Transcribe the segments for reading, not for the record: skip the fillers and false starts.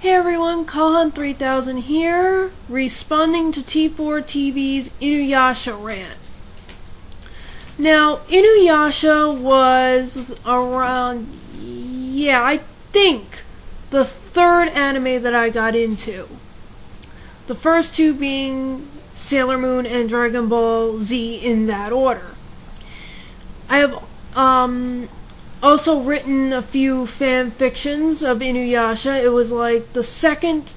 Hey everyone, Calhan3000 here, responding to T4-Tv's Inuyasha rant. Now, Inuyasha was around, I think, the third anime that I got into. The first two being Sailor Moon and Dragon Ball Z in that order. I have also written a few fan fictions of Inuyasha. It was like the second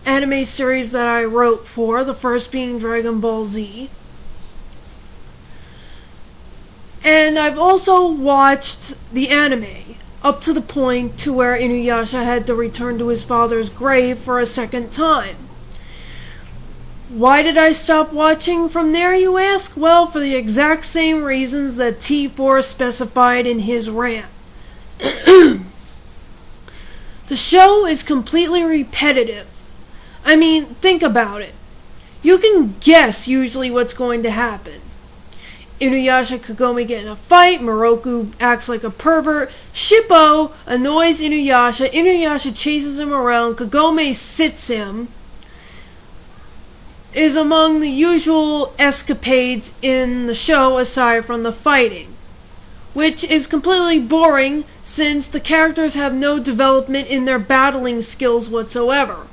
anime series that I wrote for, the first being Dragon Ball Z. And I've also watched the anime up to the point to where Inuyasha had to return to his father's grave for a second time. Why did I stop watching from there, you ask? Well, for the exact same reasons that T4 specified in his rant. The show is completely repetitive. I mean, think about it. You can guess usually what's going to happen. Inuyasha and Kagome get in a fight, Moroku acts like a pervert, Shippo annoys Inuyasha, Inuyasha chases him around, Kagome sits him, is among the usual escapades in the show aside from the fighting, which is completely boring since the characters have no development in their battling skills whatsoever.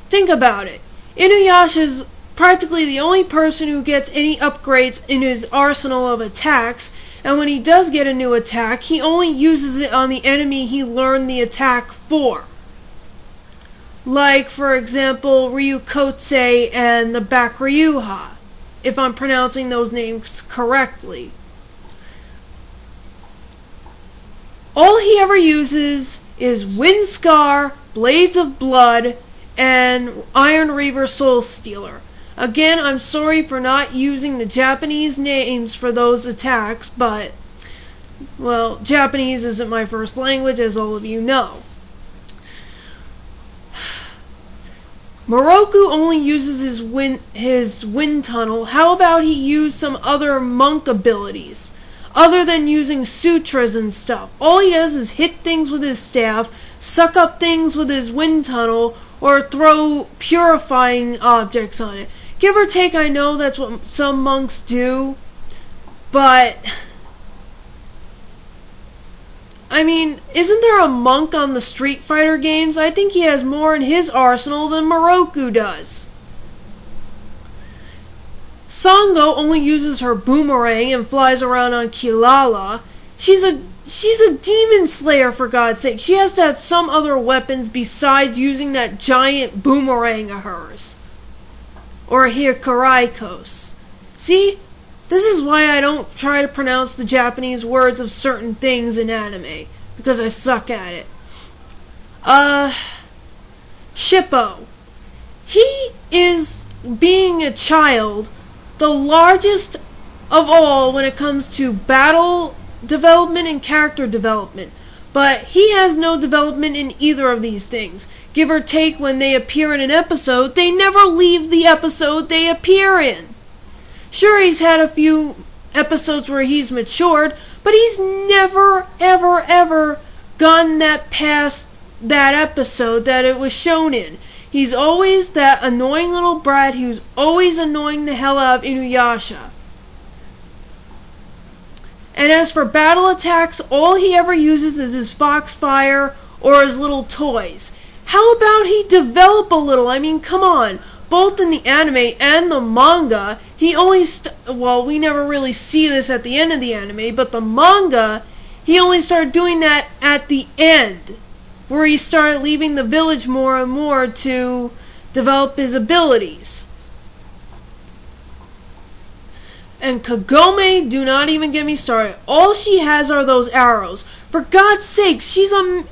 Think about it. Inuyasha is practically the only person who gets any upgrades in his arsenal of attacks, and when he does get a new attack, he only uses it on the enemy he learned the attack for. Like, for example, Ryukotse and the Bakuryuha, if I'm pronouncing those names correctly. All he ever uses is Wind Scar, Blades of Blood, and Iron Reaver Soul Stealer. Again, I'm sorry for not using the Japanese names for those attacks, but, well, Japanese isn't my first language, as all of you know. Moroku only uses his wind tunnel. How about he use some other monk abilities? Other than using sutras and stuff. All he does is hit things with his staff, suck up things with his wind tunnel, or throw purifying objects on it. Give or take, I know that's what some monks do, but I mean, isn't there a monk on the Street Fighter games? I think he has more in his arsenal than Moroku does. Sango only uses her boomerang and flies around on Kilala. She's a demon slayer, for God's sake. She has to have some other weapons besides using that giant boomerang of hers. Or Hikaraikos. See? This is why I don't try to pronounce the Japanese words of certain things in anime, because I suck at it. Shippo. He is, being a child, the largest of all when it comes to battle development and character development, but he has no development in either of these things. Give or take, when they appear in an episode, they never leave the episode they appear in. Sure, he's had a few episodes where he's matured, but he's never, ever, ever gone past that episode that it was shown in. He's always that annoying little brat who's always annoying the hell out of Inuyasha. And as for battle attacks, all he ever uses is his Foxfire or his little toys. How about he develop a little? I mean, come on. Both in the anime and the manga, he only well, we never really see this at the end of the anime, but the manga, he only started doing that at the end, where he started leaving the village more and more to develop his abilities. And Kagome, do not even get me started. All she has are those arrows. For God's sake, she's a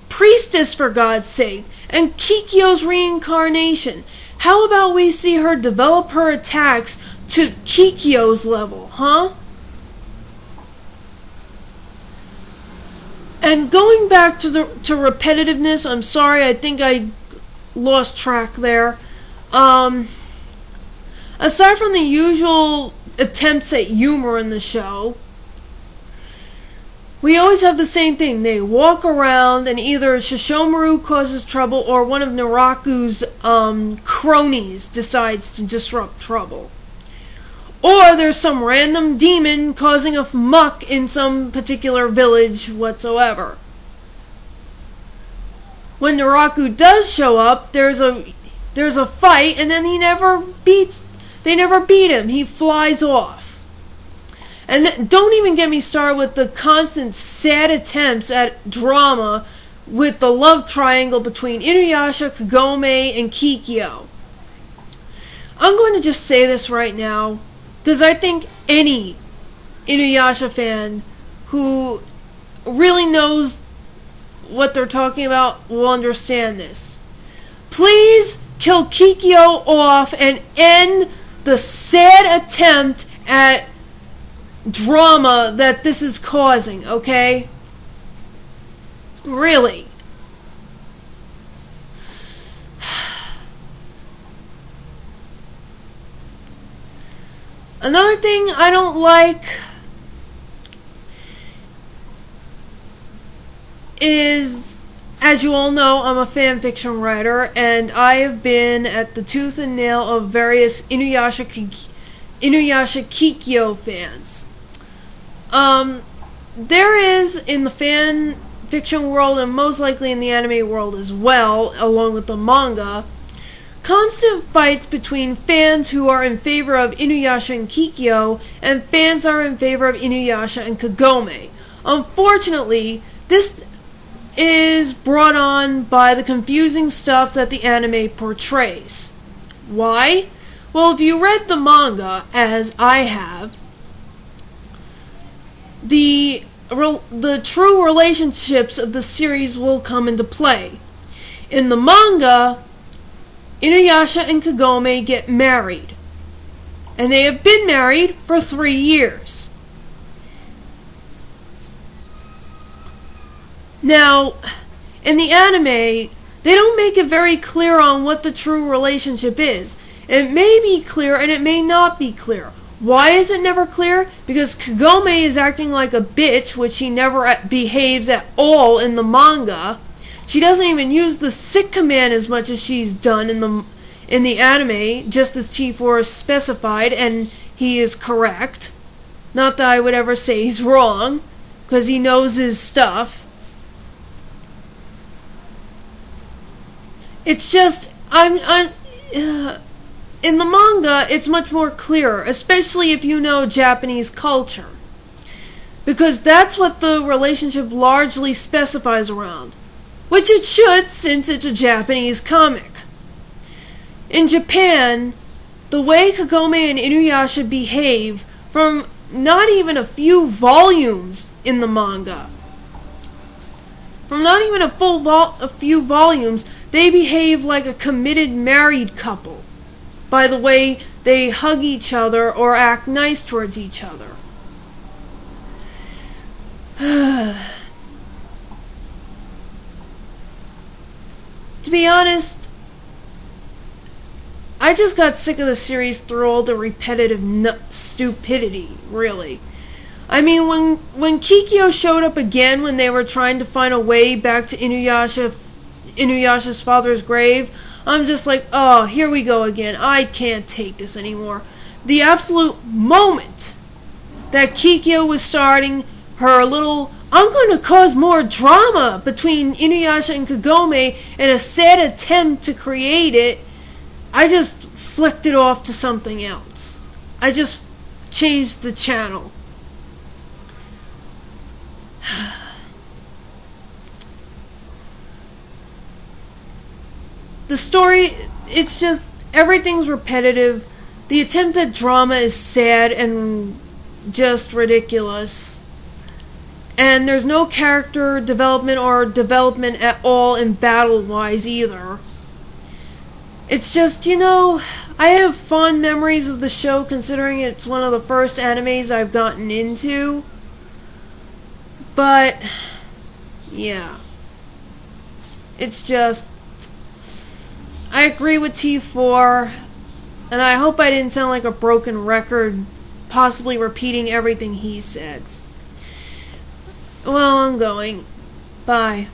priestess, for God's sake. And Kikyo's reincarnation. How about we see her develop her attacks to Kikyo's level, huh? And going back to repetitiveness, I'm sorry, I think I lost track there. Aside from the usual attempts at humor in the show, we always have the same thing. They walk around and either Shishomaru causes trouble or one of Naraku's cronies decides to disrupt trouble. Or there's some random demon causing a muck in some particular village whatsoever. When Naraku does show up, there's a fight, and then they never beat him. He flies off. And don't even get me started with the constant sad attempts at drama with the love triangle between Inuyasha, Kagome, and Kikyo. I'm going to just say this right now, because I think any Inuyasha fan who really knows what they're talking about will understand this. Please kill Kikyo off and end the sad attempt at drama that this is causing, okay? Really. Another thing I don't like is, as you all know, I'm a fan fiction writer, and I have been at the tooth and nail of various Inuyasha Kikyo fans. There is, in the fan fiction world, and most likely in the anime world as well, along with the manga, constant fights between fans who are in favor of Inuyasha and Kikyo, and fans are in favor of Inuyasha and Kagome. Unfortunately, this is brought on by the confusing stuff that the anime portrays. Why? Well, if you read the manga, as I have, the true relationships of the series will come into play. In the manga, Inuyasha and Kagome get married, and they have been married for 3 years. Now, in the anime, they don't make it very clear on what the true relationship is. It may be clear and it may not be clear. Why is it never clear? Because Kagome is acting like a bitch, which she never behaves at all in the manga. She doesn't even use the sick command as much as she's done in the anime, just as T4 is specified, and he is correct. Not that I would ever say he's wrong, because he knows his stuff. It's just, in the manga, it's much more clearer, especially if you know Japanese culture. Because that's what the relationship largely specifies around. Which it should, since it's a Japanese comic. In Japan, the way Kagome and Inuyasha behave from not even a few volumes in the manga. From not even a few volumes, they behave like a committed married couple by the way they hug each other or act nice towards each other. To be honest, I just got sick of the series through all the repetitive stupidity, really. I mean, when Kikyo showed up again when they were trying to find a way back to Inuyasha's father's grave, I'm just like, oh, here we go again. I can't take this anymore. The absolute moment that Kikyo was starting her little, I'm going to cause more drama between Inuyasha and Kagome in a sad attempt to create it, I just flicked it off to something else. I just changed the channel. The story, it's just, everything's repetitive. The attempt at drama is sad and just ridiculous. And there's no character development or development at all in battle-wise either. It's just, you know, I have fond memories of the show considering it's one of the first animes I've gotten into. But, yeah. It's just, I agree with T4, and I hope I didn't sound like a broken record, possibly repeating everything he said. Well, I'm going. Bye.